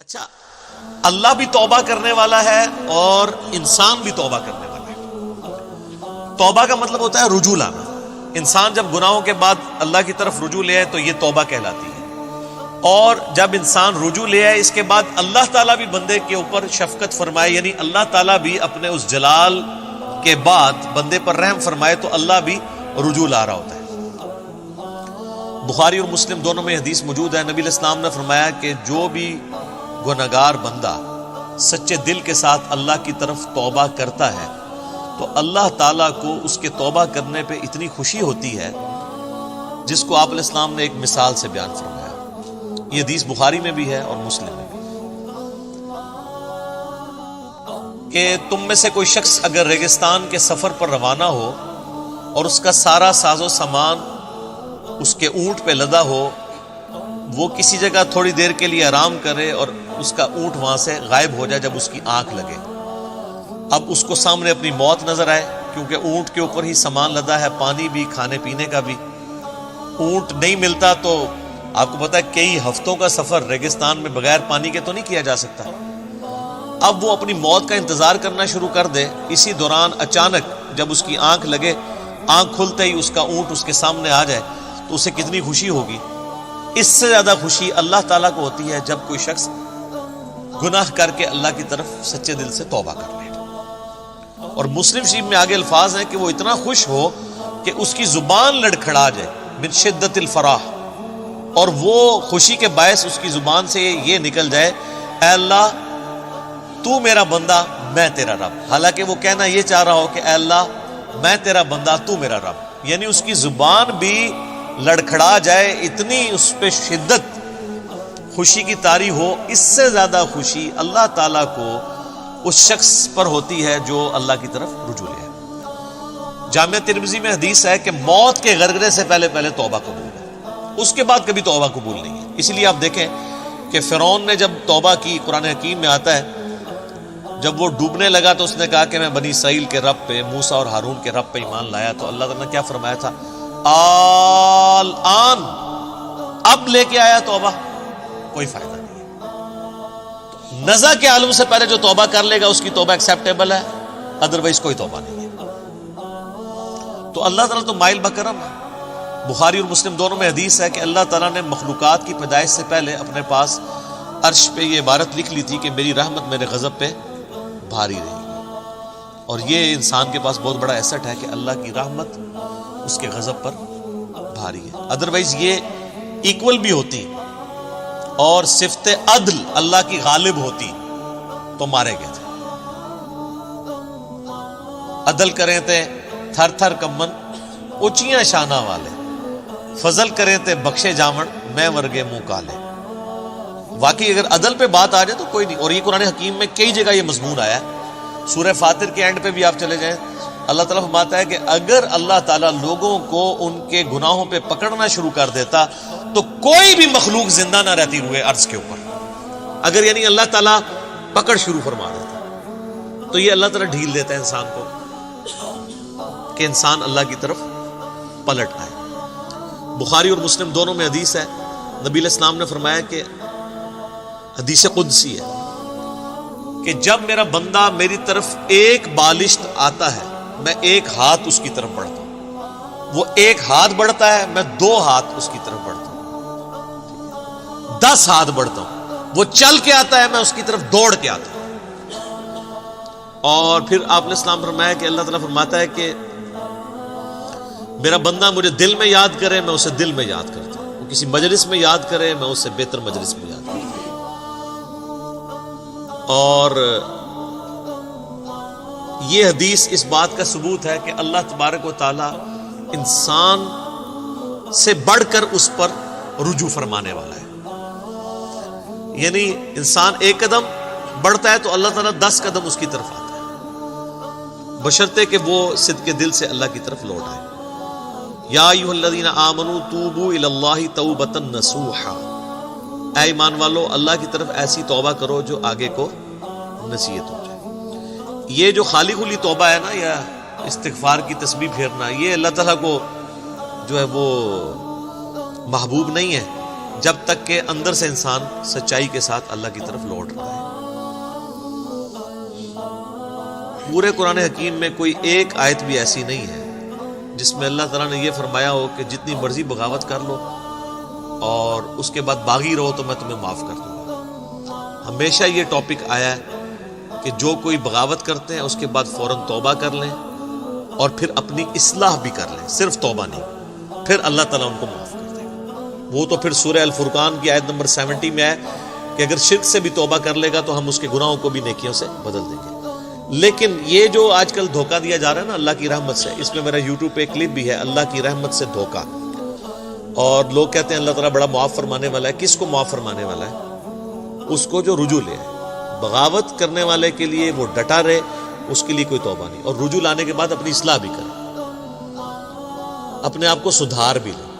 اچھا، اللہ بھی توبہ کرنے والا ہے اور انسان بھی توبہ کرنے والا ہے۔ توبہ کا مطلب ہوتا ہے رجوع لانا۔ انسان جب گناہوں کے بعد اللہ کی طرف رجوع لے آئے تو یہ توبہ کہلاتی ہے، اور جب انسان رجوع لے آئے اس کے بعد اللہ تعالیٰ بھی بندے کے اوپر شفقت فرمائے، یعنی اللہ تعالیٰ بھی اپنے اس جلال کے بعد بندے پر رحم فرمائے تو اللہ بھی رجوع لا رہا ہوتا ہے۔ بخاری اور مسلم دونوں میں حدیث موجود ہے، نبی علیہ السلام نے فرمایا کہ جو بھی گنہگار بندہ سچے دل کے ساتھ اللہ کی طرف توبہ کرتا ہے تو اللہ تعالیٰ کو اس کے توبہ کرنے پہ اتنی خوشی ہوتی ہے جس کو آپ علیہ السلام نے ایک مثال سے بیان فرمایا۔ یہ حدیث بخاری میں بھی ہے اور مسلم میں بھی، کہ تم میں سے کوئی شخص اگر ریگستان کے سفر پر روانہ ہو اور اس کا سارا ساز و سامان اس کے اونٹ پہ لدا ہو، وہ کسی جگہ تھوڑی دیر کے لیے آرام کرے اور اس کا اونٹ وہاں سے غائب ہو جائے جب اس کی آنکھ لگے، اب اس کو سامنے اپنی موت نظر آئے، کیونکہ اونٹ کے اوپر ہی سامان لدا ہے، پانی بھی، کھانے پینے کا بھی، اونٹ نہیں ملتا تو آپ کو پتا ہے کئی ہفتوں کا سفر ریگستان میں بغیر پانی کے تو نہیں کیا جا سکتا۔ اب وہ اپنی موت کا انتظار کرنا شروع کر دے، اسی دوران اچانک جب اس کی آنکھ لگے، آنکھ کھلتے ہی اس کا اونٹ اس کے سامنے آ جائے تو اسے کتنی خوشی ہوگی۔ اس سے زیادہ خوشی اللہ تعالیٰ کو ہوتی ہے جب کوئی شخص گناہ کر کے اللہ کی طرف سچے دل سے توبہ کر لے۔ اور مسلم شریف میں آگے الفاظ ہیں کہ وہ اتنا خوش ہو کہ اس کی زبان لڑکھڑا جائے، من شدت الفرح، اور وہ خوشی کے باعث اس کی زبان سے یہ نکل جائے، اے اللہ تو میرا بندہ میں تیرا رب، حالانکہ وہ کہنا یہ چاہ رہا ہو کہ اے اللہ میں تیرا بندہ تو میرا رب، یعنی اس کی زبان بھی لڑکھڑا جائے، اتنی اس پہ شدت خوشی کی طاری ہو۔ اس سے زیادہ خوشی اللہ تعالیٰ کو اس شخص پر ہوتی ہے جو اللہ کی طرف رجوع لے ہے۔ جامعہ ترمذی میں حدیث ہے کہ موت کے غرغرے سے پہلے توبہ قبول ہے، اس کے بعد کبھی توبہ قبول نہیں ہے۔ اسی لیے آپ دیکھیں کہ فرعون نے جب توبہ کی، قرآن حکیم میں آتا ہے جب وہ ڈوبنے لگا تو اس نے کہا کہ میں بنی اسرائیل کے رب پہ، موسیٰ اور ہارون کے رب پہ ایمان لایا، تو اللہ تعالیٰ نے کیا فرمایا تھا؟ الآن، اب لے کے آیا توبہ، کوئی فائدہ نہیں ہے۔ نزع کے عالم سے پہلے جو توبہ کر لے گا اس کی توبہ ایکسیپٹیبل ہے، ادروائز کوئی توبہ نہیں ہے۔ تو اللہ تعالیٰ تو مائل بکرم ہے۔ بخاری اور مسلم دونوں میں حدیث ہے کہ اللہ تعالیٰ نے مخلوقات کی پیدائش سے پہلے اپنے پاس عرش پہ یہ عبارت لکھ لی تھی کہ میری رحمت میرے غضب پہ بھاری رہے گی، اور یہ انسان کے پاس بہت بڑا ایسٹ ہے کہ اللہ کی رحمت اس کے غضب پر بھاری ہے، ادروائز یہ ایکول بھی ہوتی اور صفت عدل اللہ کی غالب ہوتی تو مارے گئے تھے۔ عدل کریں تے تھر تھر کمن اونچیاں شانہ والے، فضل کریں تے بخشے جامن میں ورگے منہ کالے۔ واقعی اگر عدل پہ بات آ جائے تو کوئی نہیں، اور یہ قرآن حکیم میں کئی جگہ یہ مضمون آیا ہے۔ سورہ فاطر کے اینڈ پہ بھی آپ چلے جائیں، اللہ تعالیٰ فرماتا ہے کہ اگر اللہ تعالیٰ لوگوں کو ان کے گناہوں پہ پکڑنا شروع کر دیتا تو کوئی بھی مخلوق زندہ نہ رہتی روئے عرض کے اوپر، اگر یعنی اللہ تعالیٰ پکڑ شروع فرما دیتا تو یہ اللہ تعالیٰ ڈھیل دیتا ہے انسان کو کہ انسان اللہ کی طرف پلٹ آئے۔ بخاری اور مسلم دونوں میں حدیث ہے، نبی علیہ السلام نے فرمایا کہ حدیث قدسی ہے کہ جب میرا بندہ میری طرف ایک بالشت آتا ہے میں ایک ہاتھ اس کی طرف بڑھتا ہوں، وہ ایک ہاتھ بڑھتا ہے میں 2 ہاتھ اس کی طرف بڑھتا ہوں، 10 ہاتھ بڑھتا ہوں، وہ چل کے آتا ہے میں اس کی طرف دوڑ کے آتا ہوں۔ اور پھر آپ نے اسلام فرمایا کہ اللہ تعالیٰ فرماتا ہے کہ میرا بندہ مجھے دل میں یاد کرے میں اسے دل میں یاد کرتا ہوں، وہ کسی مجلس میں یاد کرے میں اسے بہتر مجلس میں یاد کرتا ہوں۔ اور یہ حدیث اس بات کا ثبوت ہے کہ اللہ تبارک و تعالی انسان سے بڑھ کر اس پر رجوع فرمانے والا ہے، یعنی انسان ایک قدم بڑھتا ہے تو اللہ تعالیٰ 10 قدم اس کی طرف آتا ہے، بشرطے کہ وہ صدق دل سے اللہ کی طرف لوٹ آئے۔ یا ایھا الذین آمنوا توبوا الی اللہ توبۃ نصوحا، اے ایمان والو اللہ کی طرف ایسی توبہ کرو جو آگے کو نصیحت ہو جائے۔ یہ جو خالی خلی توبہ ہے نا، یا استغفار کی تسبیح پھیرنا، یہ اللہ تعالیٰ کو جو ہے وہ محبوب نہیں ہے، جب تک کہ اندر سے انسان سچائی کے ساتھ اللہ کی طرف لوٹ رہا ہے۔ پورے قرآن حکیم میں کوئی ایک آیت بھی ایسی نہیں ہے جس میں اللہ تعالیٰ نے یہ فرمایا ہو کہ جتنی مرضی بغاوت کر لو اور اس کے بعد باغی رہو تو میں تمہیں معاف کر دوں گا۔ ہمیشہ یہ ٹاپک آیا ہے کہ جو کوئی بغاوت کرتے ہیں اس کے بعد فوراً توبہ کر لیں اور پھر اپنی اصلاح بھی کر لیں، صرف توبہ نہیں، پھر اللہ تعالیٰ ان کو معاف کر دے گا۔ وہ تو پھر سورہ الفرقان کی آیت نمبر 70 میں ہے کہ اگر شرک سے بھی توبہ کر لے گا تو ہم اس کے گناہوں کو بھی نیکیوں سے بدل دیں گے۔ لیکن یہ جو آج کل دھوکہ دیا جا رہا ہے نا اللہ کی رحمت سے، اس میں میرا یوٹیوب پہ ایک کلپ بھی ہے، اللہ کی رحمت سے دھوکہ، اور لوگ کہتے ہیں اللہ تعالیٰ بڑا معاف فرمانے والا ہے۔ کس کو معاف فرمانے والا ہے؟ اس کو جو رجوع لے۔ بغاوت کرنے والے کے لیے وہ ڈٹا رہے، اس کے لیے کوئی توبہ نہیں، اور رجوع لانے کے بعد اپنی اصلاح بھی کرے، اپنے آپ کو سدھار بھی لے۔